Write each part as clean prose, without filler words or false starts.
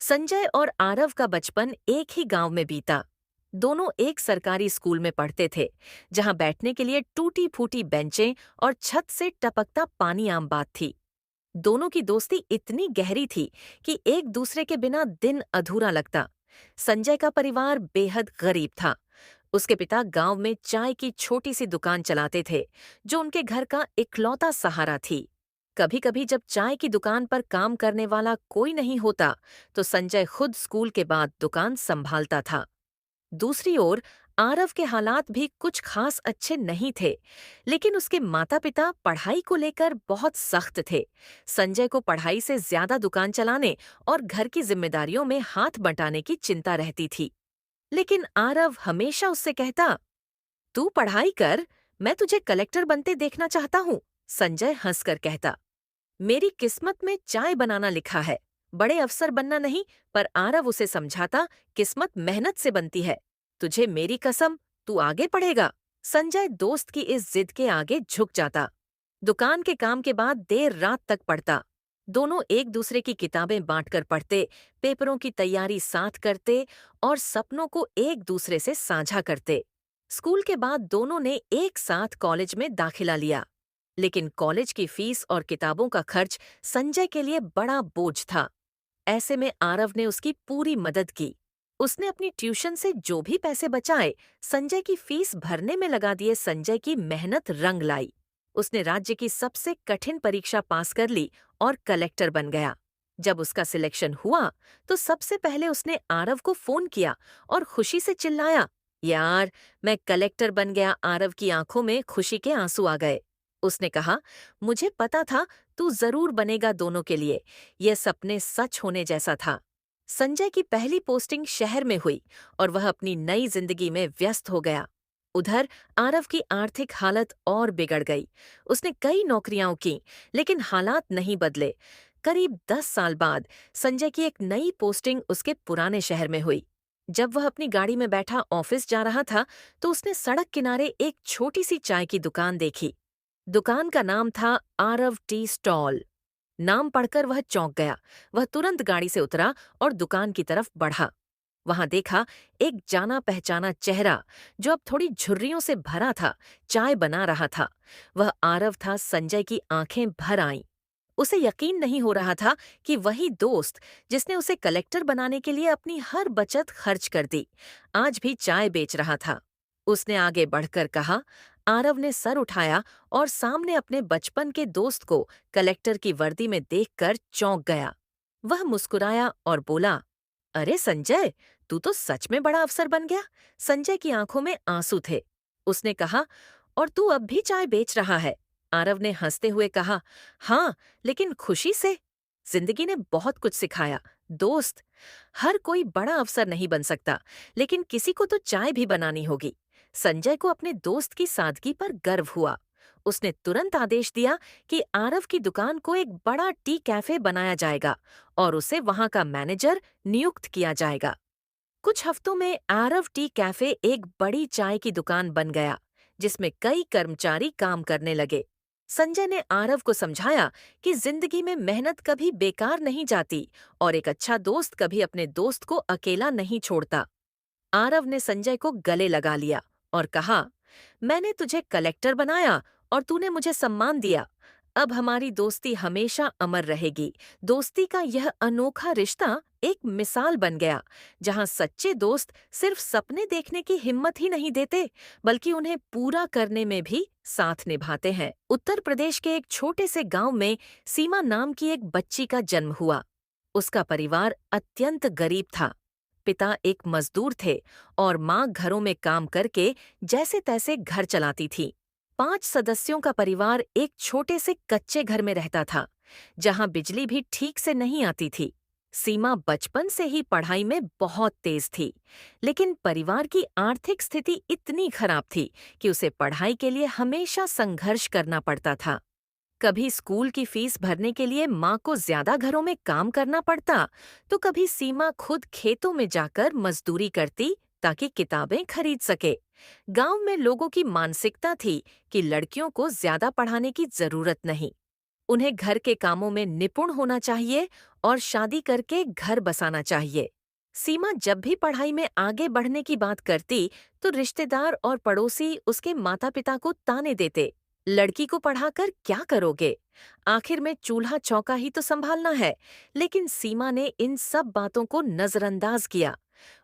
संजय और आरव का बचपन एक ही गांव में बीता। दोनों एक सरकारी स्कूल में पढ़ते थे, जहां बैठने के लिए टूटी फूटी बेंचें और छत से टपकता पानी आम बात थी। दोनों की दोस्ती इतनी गहरी थी कि एक दूसरे के बिना दिन अधूरा लगता। संजय का परिवार बेहद गरीब था। उसके पिता गांव में चाय की छोटी सी दुकान चलाते थे, जो उनके घर का इकलौता सहारा थी। कभी कभी जब चाय की दुकान पर काम करने वाला कोई नहीं होता, तो संजय खुद स्कूल के बाद दुकान संभालता था। दूसरी ओर आरव के हालात भी कुछ खास अच्छे नहीं थे, लेकिन उसके माता पिता पढ़ाई को लेकर बहुत सख्त थे। संजय को पढ़ाई से ज्यादा दुकान चलाने और घर की जिम्मेदारियों में हाथ बंटाने की चिंता रहती थी। लेकिन आरव हमेशा उससे कहता, तू पढ़ाई कर, मैं तुझे कलेक्टर बनते देखना चाहता हूँ। संजय हंसकर कहता, मेरी किस्मत में चाय बनाना लिखा है, बड़े अफसर बनना नहीं। पर आरव उसे समझाता, किस्मत मेहनत से बनती है। तुझे मेरी कसम, तू आगे पढ़ेगा। संजय दोस्त की इस जिद के आगे झुक जाता। दुकान के काम के बाद देर रात तक पढ़ता। दोनों एक दूसरे की किताबें बांटकर पढ़ते, पेपरों की तैयारी साथ करते और सपनों को एक दूसरे से साझा करते। स्कूल के बाद दोनों ने एक साथ कॉलेज में दाखिला लिया, लेकिन कॉलेज की फीस और किताबों का खर्च संजय के लिए बड़ा बोझ था। ऐसे में आरव ने उसकी पूरी मदद की। उसने अपनी ट्यूशन से जो भी पैसे बचाए, संजय की फीस भरने में लगा दिए। संजय की मेहनत रंग लाई। उसने राज्य की सबसे कठिन परीक्षा पास कर ली और कलेक्टर बन गया। जब उसका सिलेक्शन हुआ, तो सबसे पहले उसने आरव को फोन किया और खुशी से चिल्लाया, यार, मैं कलेक्टर बन गया। आरव की आंखों में खुशी के आंसू आ गए। उसने कहा, मुझे पता था तू जरूर बनेगा। दोनों के लिए यह सपने सच होने जैसा था। संजय की पहली पोस्टिंग शहर में हुई और वह अपनी नई जिंदगी में व्यस्त हो गया। उधर आरव की आर्थिक हालत और बिगड़ गई। उसने कई नौकरियां की, लेकिन हालात नहीं बदले। करीब 10 साल बाद संजय की एक नई पोस्टिंग उसके पुराने शहर में हुई। जब वह अपनी गाड़ी में बैठा ऑफिस जा रहा था, तो उसने सड़क किनारे एक छोटी सी चाय की दुकान देखी। दुकान का नाम था आरव टी स्टॉल। नाम पढ़कर वह चौंक गया। वह तुरंत गाड़ी से उतरा और दुकान की तरफ बढ़ा। वहां देखा एक जाना पहचाना चेहरा, जो अब थोड़ी झुर्रियों से भरा था, चाय बना रहा था। वह आरव था। संजय की आंखें भर आईं। उसे यकीन नहीं हो रहा था कि वही दोस्त, जिसने उसे कलेक्टर बनाने के लिए अपनी हर बचत खर्च कर दी, आज भी चाय बेच रहा था। उसने आगे बढ़कर कहा। आरव ने सर उठाया और सामने अपने बचपन के दोस्त को कलेक्टर की वर्दी में देखकर चौंक गया। वह मुस्कुराया और बोला, अरे संजय, तू तो सच में बड़ा अफसर बन गया। संजय की आंखों में आंसू थे। उसने कहा, और तू अब भी चाय बेच रहा है? आरव ने हंसते हुए कहा, हाँ, लेकिन खुशी से। जिंदगी ने बहुत कुछ सिखाया दोस्त। हर कोई बड़ा अफसर नहीं बन सकता, लेकिन किसी को तो चाय भी बनानी होगी। संजय को अपने दोस्त की सादगी पर गर्व हुआ। उसने तुरंत आदेश दिया कि आरव की दुकान को एक बड़ा टी कैफे बनाया जाएगा और उसे वहां का मैनेजर नियुक्त किया जाएगा। कुछ हफ्तों में आरव टी कैफे एक बड़ी चाय की दुकान बन गया, जिसमें कई कर्मचारी काम करने लगे। संजय ने आरव को समझाया कि जिंदगी में मेहनत कभी बेकार नहीं जाती और एक अच्छा दोस्त कभी अपने दोस्त को अकेला नहीं छोड़ता। आरव ने संजय को गले लगा लिया और कहा, मैंने तुझे कलेक्टर बनाया और तूने मुझे सम्मान दिया। अब हमारी दोस्ती हमेशा अमर रहेगी। दोस्ती का यह अनोखा रिश्ता एक मिसाल बन गया, जहां सच्चे दोस्त सिर्फ सपने देखने की हिम्मत ही नहीं देते, बल्कि उन्हें पूरा करने में भी साथ निभाते हैं। उत्तर प्रदेश के एक छोटे से गांव में सीमा नाम की एक बच्ची का जन्म हुआ। उसका परिवार अत्यंत गरीब था। पिता एक मजदूर थे और माँ घरों में काम करके जैसे तैसे घर चलाती थी। 5 सदस्यों का परिवार एक छोटे से कच्चे घर में रहता था, जहाँ बिजली भी ठीक से नहीं आती थी। सीमा बचपन से ही पढ़ाई में बहुत तेज थी, लेकिन परिवार की आर्थिक स्थिति इतनी खराब थी कि उसे पढ़ाई के लिए हमेशा संघर्ष करना पड़ता था। कभी स्कूल की फीस भरने के लिए माँ को ज्यादा घरों में काम करना पड़ता, तो कभी सीमा खुद खेतों में जाकर मजदूरी करती ताकि किताबें खरीद सके। गांव में लोगों की मानसिकता थी कि लड़कियों को ज्यादा पढ़ाने की जरूरत नहीं, उन्हें घर के कामों में निपुण होना चाहिए और शादी करके घर बसाना चाहिए। सीमा जब भी पढ़ाई में आगे बढ़ने की बात करती तो रिश्तेदार और पड़ोसी उसके माता पिता को ताने देते, लड़की को पढ़ाकर क्या करोगे, आखिर में चूल्हा चौका ही तो संभालना है। लेकिन सीमा ने इन सब बातों को नजरअंदाज किया।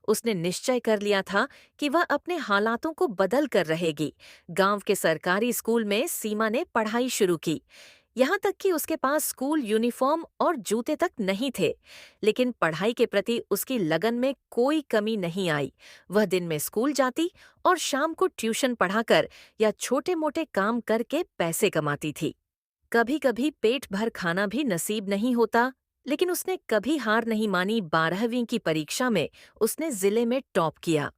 उसने निश्चय कर लिया था कि वह अपने हालातों को बदल कर रहेगी। गांव के सरकारी स्कूल में सीमा ने पढ़ाई शुरू की। यहाँ तक कि उसके पास स्कूल यूनिफॉर्म और जूते तक नहीं थे, लेकिन पढ़ाई के प्रति उसकी लगन में कोई कमी नहीं आई। वह दिन में स्कूल जाती और शाम को ट्यूशन पढ़ाकर या छोटे मोटे काम करके पैसे कमाती थी। कभी कभी पेट भर खाना भी नसीब नहीं होता, लेकिन उसने कभी हार नहीं मानी। 12वीं की परीक्षा में उसने जिले में टॉप किया।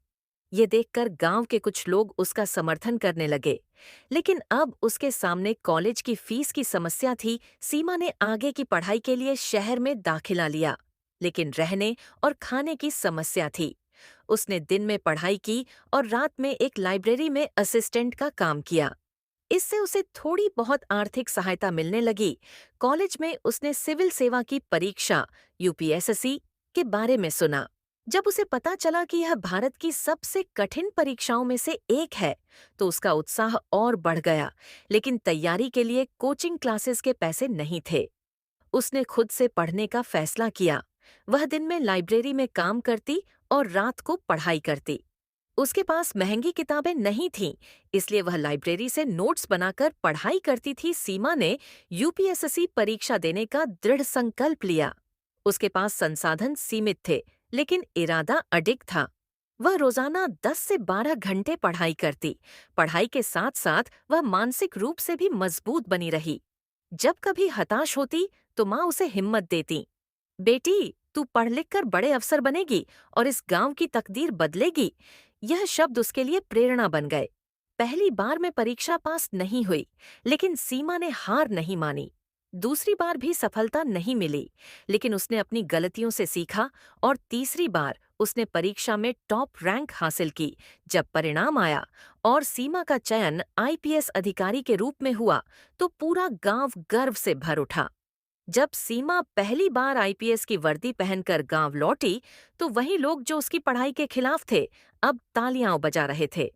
ये देखकर गांव के कुछ लोग उसका समर्थन करने लगे। लेकिन अब उसके सामने कॉलेज की फीस की समस्या थी। सीमा ने आगे की पढ़ाई के लिए शहर में दाखिला लिया, लेकिन रहने और खाने की समस्या थी। उसने दिन में पढ़ाई की और रात में एक लाइब्रेरी में असिस्टेंट का काम किया। इससे उसे थोड़ी बहुत आर्थिक सहायता मिलने लगी। कॉलेज में उसने सिविल सेवा की परीक्षा यूपीएससी के बारे में सुना। जब उसे पता चला कि यह भारत की सबसे कठिन परीक्षाओं में से एक है, तो उसका उत्साह और बढ़ गया। लेकिन तैयारी के लिए कोचिंग क्लासेस के पैसे नहीं थे। उसने खुद से पढ़ने का फैसला किया। वह दिन में लाइब्रेरी में काम करती और रात को पढ़ाई करती। उसके पास महंगी किताबें नहीं थीं, इसलिए वह लाइब्रेरी से नोट्स बनाकर पढ़ाई करती थी। सीमा ने यूपीएससी परीक्षा देने का दृढ़ संकल्प लिया। उसके पास संसाधन सीमित थे, लेकिन इरादा अडिग था। वह रोजाना 10 से 12 घंटे पढ़ाई करती। पढ़ाई के साथ साथ वह मानसिक रूप से भी मजबूत बनी रही। जब कभी हताश होती तो माँ उसे हिम्मत देती, बेटी तू पढ़ लिख कर बड़े अफसर बनेगी और इस गांव की तकदीर बदलेगी। यह शब्द उसके लिए प्रेरणा बन गए। पहली बार में परीक्षा पास नहीं हुई, लेकिन सीमा ने हार नहीं मानी। दूसरी बार भी सफलता नहीं मिली, लेकिन उसने अपनी गलतियों से सीखा और तीसरी बार उसने परीक्षा में टॉप रैंक हासिल की। जब परिणाम आया और सीमा का चयन आईपीएस अधिकारी के रूप में हुआ, तो पूरा गांव गर्व से भर उठा। जब सीमा पहली बार आईपीएस की वर्दी पहनकर गांव लौटी, तो वही लोग जो उसकी पढ़ाई के खिलाफ थे, अब तालियां बजा रहे थे।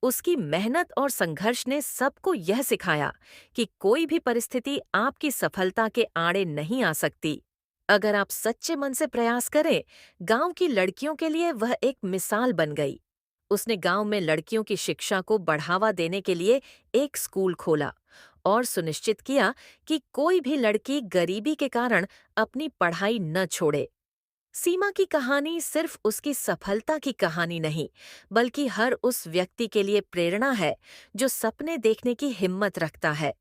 उसकी मेहनत और संघर्ष ने सबको यह सिखाया कि कोई भी परिस्थिति आपकी सफलता के आड़े नहीं आ सकती। अगर आप सच्चे मन से प्रयास करें, गांव की लड़कियों के लिए वह एक मिसाल बन गई। उसने गांव में लड़कियों की शिक्षा को बढ़ावा देने के लिए एक स्कूल खोला और सुनिश्चित किया कि कोई भी लड़की गरीबी के कारण अपनी पढ़ाई न छोड़े। सीमा की कहानी सिर्फ उसकी सफलता की कहानी नहीं, बल्कि हर उस व्यक्ति के लिए प्रेरणा है जो सपने देखने की हिम्मत रखता है।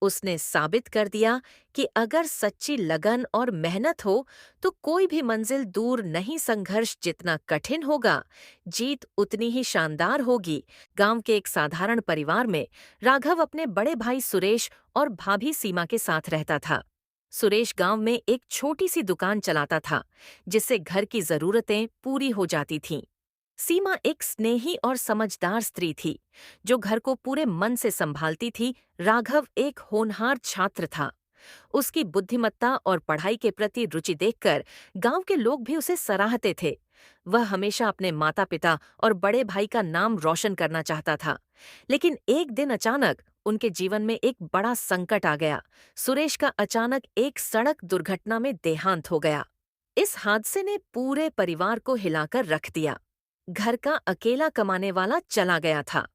उसने साबित कर दिया कि अगर सच्ची लगन और मेहनत हो तो कोई भी मंजिल दूर नहीं। संघर्ष जितना कठिन होगा, जीत उतनी ही शानदार होगी। गांव के एक साधारण परिवार में राघव अपने बड़े भाई सुरेश और भाभी सीमा के साथ रहता था। सुरेश गांव में एक छोटी सी दुकान चलाता था, जिससे घर की जरूरतें पूरी हो जाती थीं। सीमा एक स्नेही और समझदार स्त्री थी, जो घर को पूरे मन से संभालती थी। राघव एक होनहार छात्र था। उसकी बुद्धिमत्ता और पढ़ाई के प्रति रुचि देखकर गांव के लोग भी उसे सराहते थे। वह हमेशा अपने माता-पिता और बड़े भाई का नाम रोशन करना चाहता था। लेकिन एक दिन अचानक उनके जीवन में एक बड़ा संकट आ गया। सुरेश का अचानक एक सड़क दुर्घटना में देहांत हो गया। इस हादसे ने पूरे परिवार को हिलाकर रख दिया। घर का अकेला कमाने वाला चला गया था।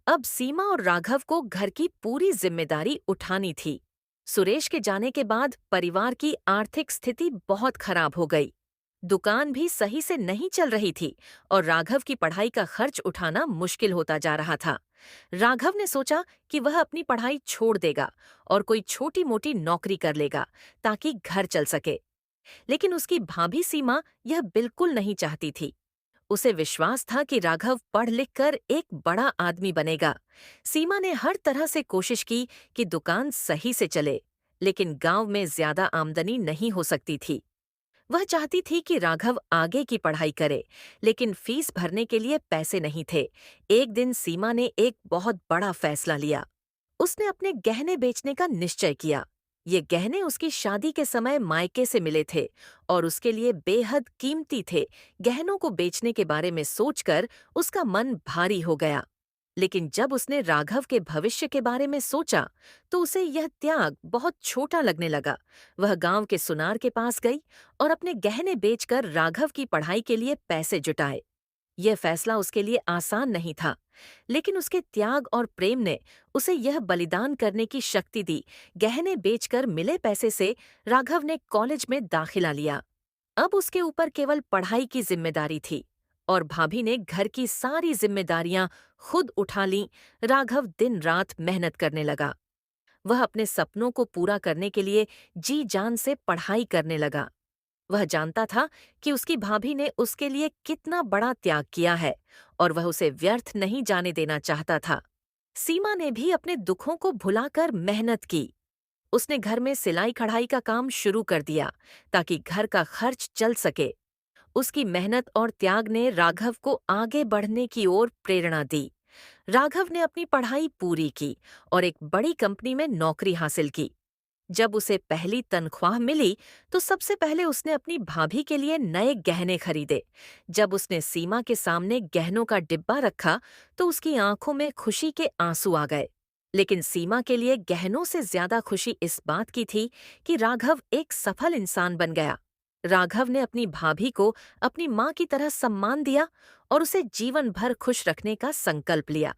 अब सीमा और राघव को घर की पूरी जिम्मेदारी उठानी थी। सुरेश के जाने के बाद परिवार की आर्थिक स्थिति बहुत खराब हो गई। दुकान भी सही से नहीं चल रही थी और राघव की पढ़ाई का खर्च उठाना मुश्किल होता जा रहा था। राघव ने सोचा कि वह अपनी पढ़ाई छोड़ देगा और कोई छोटी मोटी नौकरी कर लेगा ताकि घर चल सके। लेकिन उसकी भाभी सीमा यह बिल्कुल नहीं चाहती थी। उसे विश्वास था कि राघव पढ़ लिख कर एक बड़ा आदमी बनेगा। सीमा ने हर तरह से कोशिश की कि दुकान सही से चले, लेकिन गांव में ज्यादा आमदनी नहीं हो सकती थी। वह चाहती थी कि राघव आगे की पढ़ाई करे, लेकिन फीस भरने के लिए पैसे नहीं थे। एक दिन सीमा ने एक बहुत बड़ा फैसला लिया। उसने अपने गहने बेचने का निश्चय किया। ये गहने उसकी शादी के समय मायके से मिले थे और उसके लिए बेहद कीमती थे। गहनों को बेचने के बारे में सोचकर उसका मन भारी हो गया। लेकिन जब उसने राघव के भविष्य के बारे में सोचा तो उसे यह त्याग बहुत छोटा लगने लगा। वह गांव के सुनार के पास गई और अपने गहने बेचकर राघव की पढ़ाई के लिए पैसे जुटाए। यह फैसला उसके लिए आसान नहीं था, लेकिन उसके त्याग और प्रेम ने उसे यह बलिदान करने की शक्ति दी। गहने बेचकर मिले पैसे से राघव ने कॉलेज में दाखिला लिया। अब उसके ऊपर केवल पढ़ाई की जिम्मेदारी थी और भाभी ने घर की सारी जिम्मेदारियां खुद उठा लीं। राघव दिन रात मेहनत करने लगा। वह अपने सपनों को पूरा करने के लिए जी जान से पढ़ाई करने लगा। वह जानता था कि उसकी भाभी ने उसके लिए कितना बड़ा त्याग किया है और वह उसे व्यर्थ नहीं जाने देना चाहता था। सीमा ने भी अपने दुखों को भुलाकर मेहनत की। उसने घर में सिलाई कढ़ाई का काम शुरू कर दिया ताकि घर का खर्च चल सके। उसकी मेहनत और त्याग ने राघव को आगे बढ़ने की ओर प्रेरणा दी। राघव ने अपनी पढ़ाई पूरी की और एक बड़ी कंपनी में नौकरी हासिल की। जब उसे पहली तनख्वाह मिली तो सबसे पहले उसने अपनी भाभी के लिए नए गहने खरीदे। जब उसने सीमा के सामने गहनों का डिब्बा रखा तो उसकी आंखों में खुशी के आंसू आ गए। लेकिन सीमा के लिए गहनों से ज्यादा खुशी इस बात की थी कि राघव एक सफल इंसान बन गया। राघव ने अपनी भाभी को अपनी माँ की तरह सम्मान दिया और उसे जीवन भर खुश रखने का संकल्प लिया।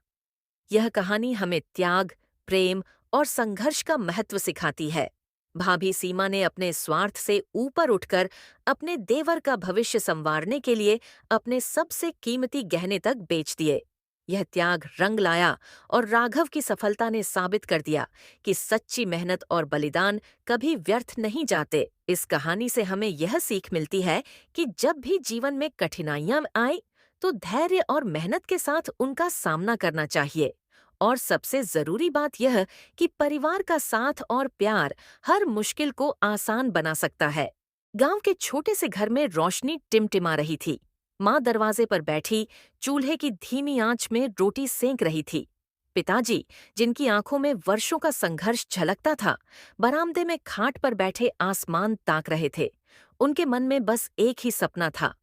यह कहानी हमें त्याग, प्रेम और संघर्ष का महत्व सिखाती है। भाभी सीमा ने अपने स्वार्थ से ऊपर उठकर अपने देवर का भविष्य संवारने के लिए अपने सबसे कीमती गहने तक बेच दिए। यह त्याग रंग लाया और राघव की सफलता ने साबित कर दिया कि सच्ची मेहनत और बलिदान कभी व्यर्थ नहीं जाते। इस कहानी से हमें यह सीख मिलती है कि जब भी जीवन में कठिनाइयां आए तो धैर्य और मेहनत के साथ उनका सामना करना चाहिए। और सबसे जरूरी बात यह कि परिवार का साथ और प्यार हर मुश्किल को आसान बना सकता है। गांव के छोटे से घर में रोशनी टिमटिमा रही थी। माँ दरवाजे पर बैठी चूल्हे की धीमी आंच में रोटी सेंक रही थी। पिताजी, जिनकी आंखों में वर्षों का संघर्ष झलकता था, बरामदे में खाट पर बैठे आसमान ताक रहे थे। उनके मन में बस एक ही सपना था,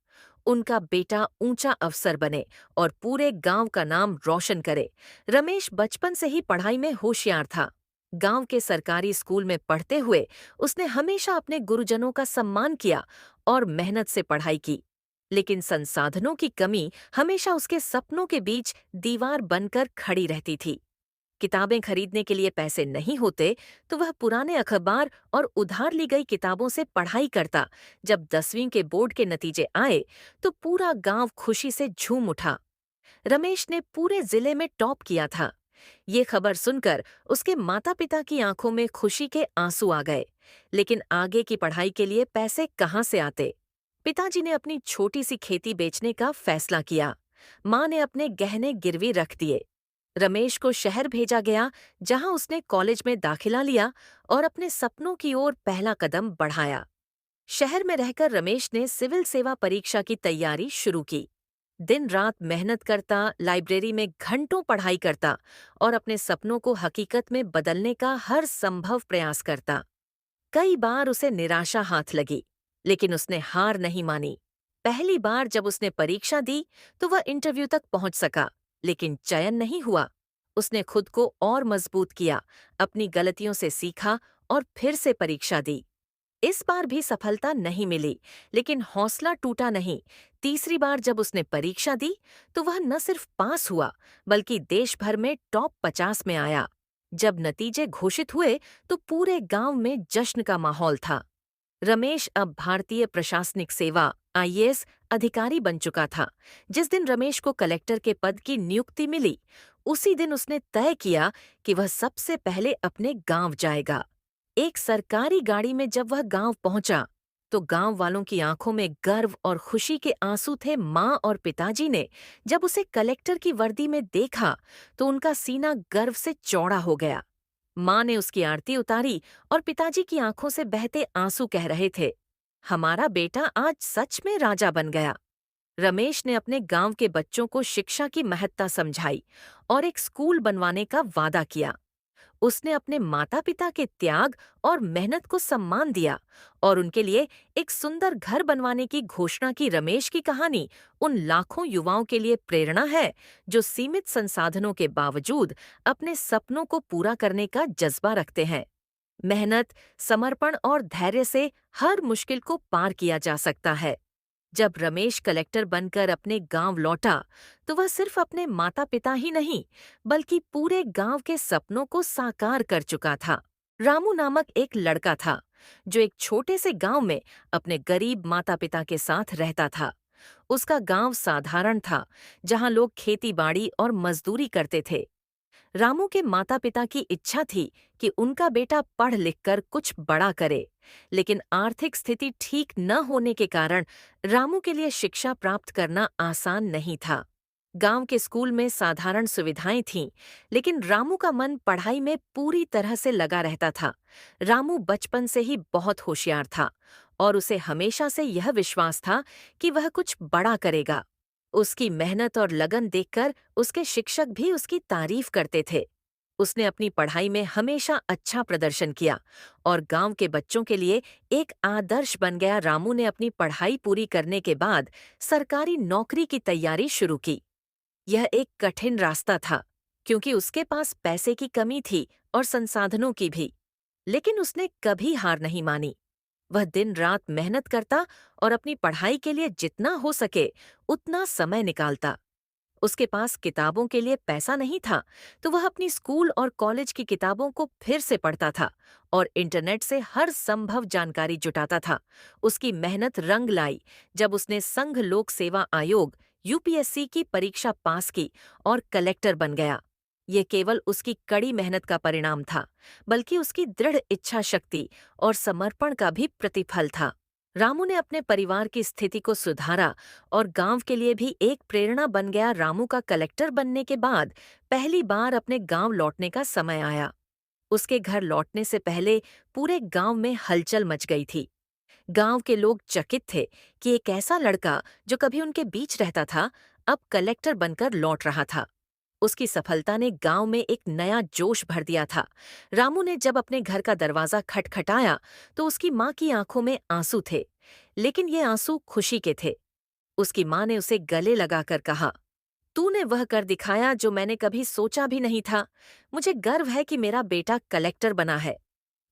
उनका बेटा ऊंचा अफसर बने और पूरे गांव का नाम रोशन करे। रमेश बचपन से ही पढ़ाई में होशियार था। गांव के सरकारी स्कूल में पढ़ते हुए उसने हमेशा अपने गुरुजनों का सम्मान किया और मेहनत से पढ़ाई की। लेकिन संसाधनों की कमी हमेशा उसके सपनों के बीच दीवार बनकर खड़ी रहती थी। किताबें खरीदने के लिए पैसे नहीं होते तो वह पुराने अखबार और उधार ली गई किताबों से पढ़ाई करता। जब 10वीं के बोर्ड के नतीजे आए तो पूरा गांव खुशी से झूम उठा। रमेश ने पूरे जिले में टॉप किया था। ये खबर सुनकर उसके माता पिता की आंखों में खुशी के आंसू आ गए। लेकिन आगे की पढ़ाई के लिए पैसे कहाँ से आते? पिताजी ने अपनी छोटी सी खेती बेचने का फैसला किया। माँ ने अपने गहने गिरवी रख दिए। रमेश को शहर भेजा गया, जहां उसने कॉलेज में दाखिला लिया और अपने सपनों की ओर पहला कदम बढ़ाया। शहर में रहकर रमेश ने सिविल सेवा परीक्षा की तैयारी शुरू की। दिन रात मेहनत करता, लाइब्रेरी में घंटों पढ़ाई करता और अपने सपनों को हकीकत में बदलने का हर संभव प्रयास करता। कई बार उसे निराशा हाथ लगी, लेकिन उसने हार नहीं मानी। पहली बार जब उसने परीक्षा दी तो वह इंटरव्यू तक पहुंच सका, लेकिन चयन नहीं हुआ। उसने खुद को और मजबूत किया, अपनी गलतियों से सीखा और फिर से परीक्षा दी। इस बार भी सफलता नहीं मिली, लेकिन हौसला टूटा नहीं। तीसरी बार जब उसने परीक्षा दी तो वह न सिर्फ पास हुआ, बल्कि देश भर में टॉप 50 में आया। जब नतीजे घोषित हुए तो पूरे गांव में जश्न का माहौल था। रमेश अब भारतीय प्रशासनिक सेवा आईएएस अधिकारी बन चुका था। जिस दिन रमेश को कलेक्टर के पद की नियुक्ति मिली, उसी दिन उसने तय किया कि वह सबसे पहले अपने गांव जाएगा। एक सरकारी गाड़ी में जब वह गांव पहुंचा तो गांव वालों की आंखों में गर्व और खुशी के आंसू थे। मां और पिताजी ने जब उसे कलेक्टर की वर्दी में देखा तो उनका सीना गर्व से चौड़ा हो गया। मां ने उसकी आरती उतारी और पिताजी की आंखों से बहते आंसू कह रहे थे, हमारा बेटा आज सच में राजा बन गया। रमेश ने अपने गांव के बच्चों को शिक्षा की महत्ता समझाई और एक स्कूल बनवाने का वादा किया। उसने अपने माता-पिता के त्याग और मेहनत को सम्मान दिया और उनके लिए एक सुंदर घर बनवाने की घोषणा की। रमेश की कहानी उन लाखों युवाओं के लिए प्रेरणा है जो सीमित संसाधनों के बावजूद अपने सपनों को पूरा करने का जज्बा रखते हैं। मेहनत, समर्पण और धैर्य से हर मुश्किल को पार किया जा सकता है। जब रमेश कलेक्टर बनकर अपने गांव लौटा, तो वह सिर्फ अपने माता-पिता ही नहीं, बल्कि पूरे गांव के सपनों को साकार कर चुका था। रामू नामक एक लड़का था, जो एक छोटे से गांव में अपने गरीब माता-पिता के साथ रहता था। उसका गांव साधारण था, जहां लोग खेती-बाड़ी और मजदूरी करते थे। रामू के माता-पिता की इच्छा थी कि उनका बेटा पढ़ लिखकर कुछ बड़ा करे, लेकिन आर्थिक स्थिति ठीक न होने के कारण रामू के लिए शिक्षा प्राप्त करना आसान नहीं था। गांव के स्कूल में साधारण सुविधाएं थीं, लेकिन रामू का मन पढ़ाई में पूरी तरह से लगा रहता था। रामू बचपन से ही बहुत होशियार था और उसे हमेशा से यह विश्वास था कि वह कुछ बड़ा करेगा। उसकी मेहनत और लगन देखकर उसके शिक्षक भी उसकी तारीफ करते थे। उसने अपनी पढ़ाई में हमेशा अच्छा प्रदर्शन किया और गांव के बच्चों के लिए एक आदर्श बन गया। रामू ने अपनी पढ़ाई पूरी करने के बाद सरकारी नौकरी की तैयारी शुरू की। यह एक कठिन रास्ता था, क्योंकि उसके पास पैसे की कमी थी और संसाधनों की भी। लेकिन उसने कभी हार नहीं मानी। वह दिन रात मेहनत करता और अपनी पढ़ाई के लिए जितना हो सके उतना समय निकालता। उसके पास किताबों के लिए पैसा नहीं था, तो वह अपनी स्कूल और कॉलेज की किताबों को फिर से पढ़ता था और इंटरनेट से हर संभव जानकारी जुटाता था। उसकी मेहनत रंग लाई जब उसने संघ लोक सेवा आयोग यूपीएससी की परीक्षा पास की और कलेक्टर बन गया। ये केवल उसकी कड़ी मेहनत का परिणाम था, बल्कि उसकी दृढ़ इच्छा शक्ति और समर्पण का भी प्रतिफल था। रामू ने अपने परिवार की स्थिति को सुधारा और गांव के लिए भी एक प्रेरणा बन गया। रामू का कलेक्टर बनने के बाद पहली बार अपने गांव लौटने का समय आया। उसके घर लौटने से पहले पूरे गांव में हलचल मच गई थी। गांव के लोग चकित थे कि एक ऐसा लड़का जो कभी उनके बीच रहता था, अब कलेक्टर बनकर लौट रहा था। उसकी सफलता ने गांव में एक नया जोश भर दिया था। रामू ने जब अपने घर का दरवाजा खटखटाया, तो उसकी माँ की आंखों में आंसू थे, लेकिन ये आंसू खुशी के थे। उसकी माँ ने उसे गले लगाकर कहा, तूने वह कर दिखाया जो मैंने कभी सोचा भी नहीं था। मुझे गर्व है कि मेरा बेटा कलेक्टर बना है।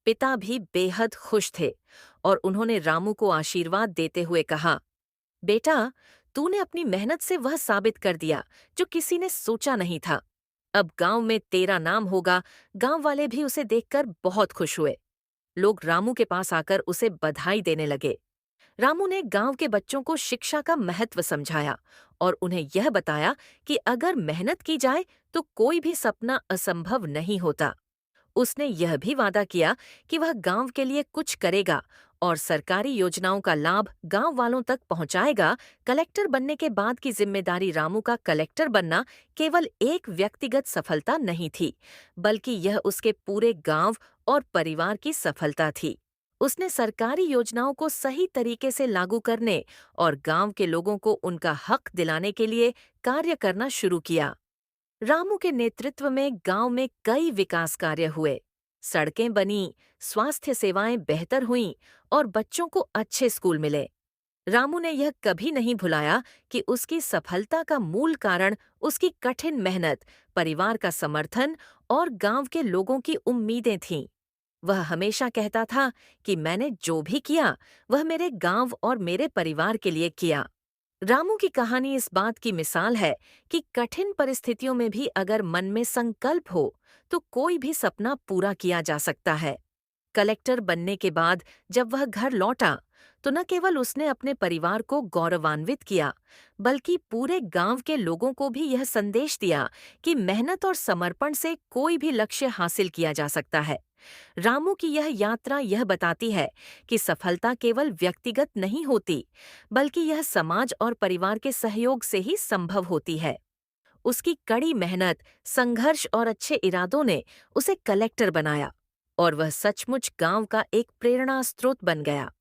पिता भी बेहद खुश थे और उन्होंने रामू को आशीर्वाद देते हुए कहा, बेटा, तूने अपनी मेहनत से वह साबित कर दिया जो किसी ने सोचा नहीं था। अब गांव में तेरा नाम होगा। गांव वाले भी उसे देखकर बहुत खुश हुए। लोग रामू के पास आकर उसे बधाई देने लगे। रामू ने गांव के बच्चों को शिक्षा का महत्व समझाया और उन्हें यह बताया कि अगर मेहनत की जाए तो कोई भी सपना असंभव नहीं होता। उसने यह भी वादा किया कि वह गांव के लिए कुछ करेगा और सरकारी योजनाओं का लाभ गांव वालों तक पहुंचाएगा। कलेक्टर बनने के बाद की जिम्मेदारी रामू का कलेक्टर बनना केवल एक व्यक्तिगत सफलता नहीं थी, बल्कि यह उसके पूरे गांव और परिवार की सफलता थी। उसने सरकारी योजनाओं को सही तरीके से लागू करने और गांव के लोगों को उनका हक दिलाने के लिए कार्य करना शुरू किया। रामू के नेतृत्व में गांव में कई विकास कार्य हुए। सड़कें बनी, स्वास्थ्य सेवाएं बेहतर हुईं और बच्चों को अच्छे स्कूल मिले। रामू ने यह कभी नहीं भुलाया कि उसकी सफलता का मूल कारण उसकी कठिन मेहनत, परिवार का समर्थन और गांव के लोगों की उम्मीदें थीं। वह हमेशा कहता था कि मैंने जो भी किया वह मेरे गांव और मेरे परिवार के लिए किया। रामू की कहानी इस बात की मिसाल है कि कठिन परिस्थितियों में भी अगर मन में संकल्प हो तो कोई भी सपना पूरा किया जा सकता है। कलेक्टर बनने के बाद जब वह घर लौटा, तो न केवल उसने अपने परिवार को गौरवान्वित किया, बल्कि पूरे गांव के लोगों को भी यह संदेश दिया कि मेहनत और समर्पण से कोई भी लक्ष्य हासिल किया जा सकता है। रामू की यह यात्रा यह बताती है कि सफलता केवल व्यक्तिगत नहीं होती, बल्कि यह समाज और परिवार के सहयोग से ही संभव होती है। उसकी कड़ी मेहनत, संघर्ष और अच्छे इरादों ने उसे कलेक्टर बनाया और वह सचमुच गांव का एक प्रेरणा स्रोत बन गया।